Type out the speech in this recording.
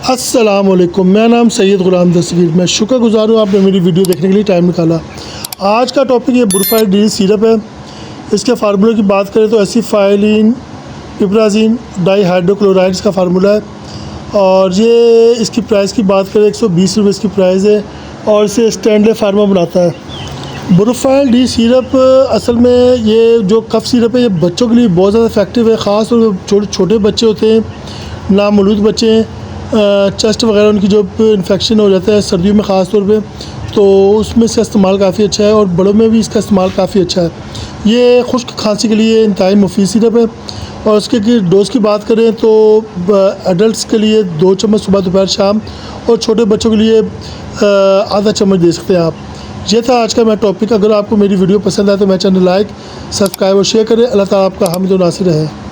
अस्सलामुअलैकुम, मेरा नाम सैयद ग़ुलाम दस्तगीर। मैं शुक्रगुज़ार हूँ आपने मेरी वीडियो देखने के लिए टाइम निकाला। आज का टॉपिक ये बुरफाइल डी सिरप है। इसके फार्मूले की बात करें तो एसिफाइलिन पिपराजीन डाईहाइड्रोक्लोराइड्स का फार्मूला है और ये इसकी प्राइस की बात करें 120 रुपये इसकी प्राइस है और इसे स्टैंडले फार्मा बनाता है। बुरफाइल डी सिरप असल में ये जो कफ़ सिरप है ये बच्चों के लिए बहुत ज़्यादा इफेक्टिव है। ख़ास तौर पर छोटे बच्चे होते हैं, नामौलूद बच्चे हैं, चेस्ट वगैरह उनकी जो इन्फेक्शन हो जाता है सर्दियों में ख़ास तौर पे, तो उसमें इसका इस्तेमाल काफ़ी अच्छा है और बड़ों में भी इसका इस्तेमाल काफ़ी अच्छा है। ये खुश्क खांसी के लिए इंतहाई मुफीद सिरप है और उसके डोज़ की बात करें तो एडल्ट्स के लिए 2 चम्मच सुबह दोपहर शाम और छोटे बच्चों के लिए आधा चम्मच दे सकते हैं आप। ये था आज का मेरा टॉपिक। अगर आपको मेरी वीडियो पसंद आए तो मेरा चैनल लाइक, सब्सक्राइब और शेयर करें। अल्लाह ताला आपका हामिद व नासिर है।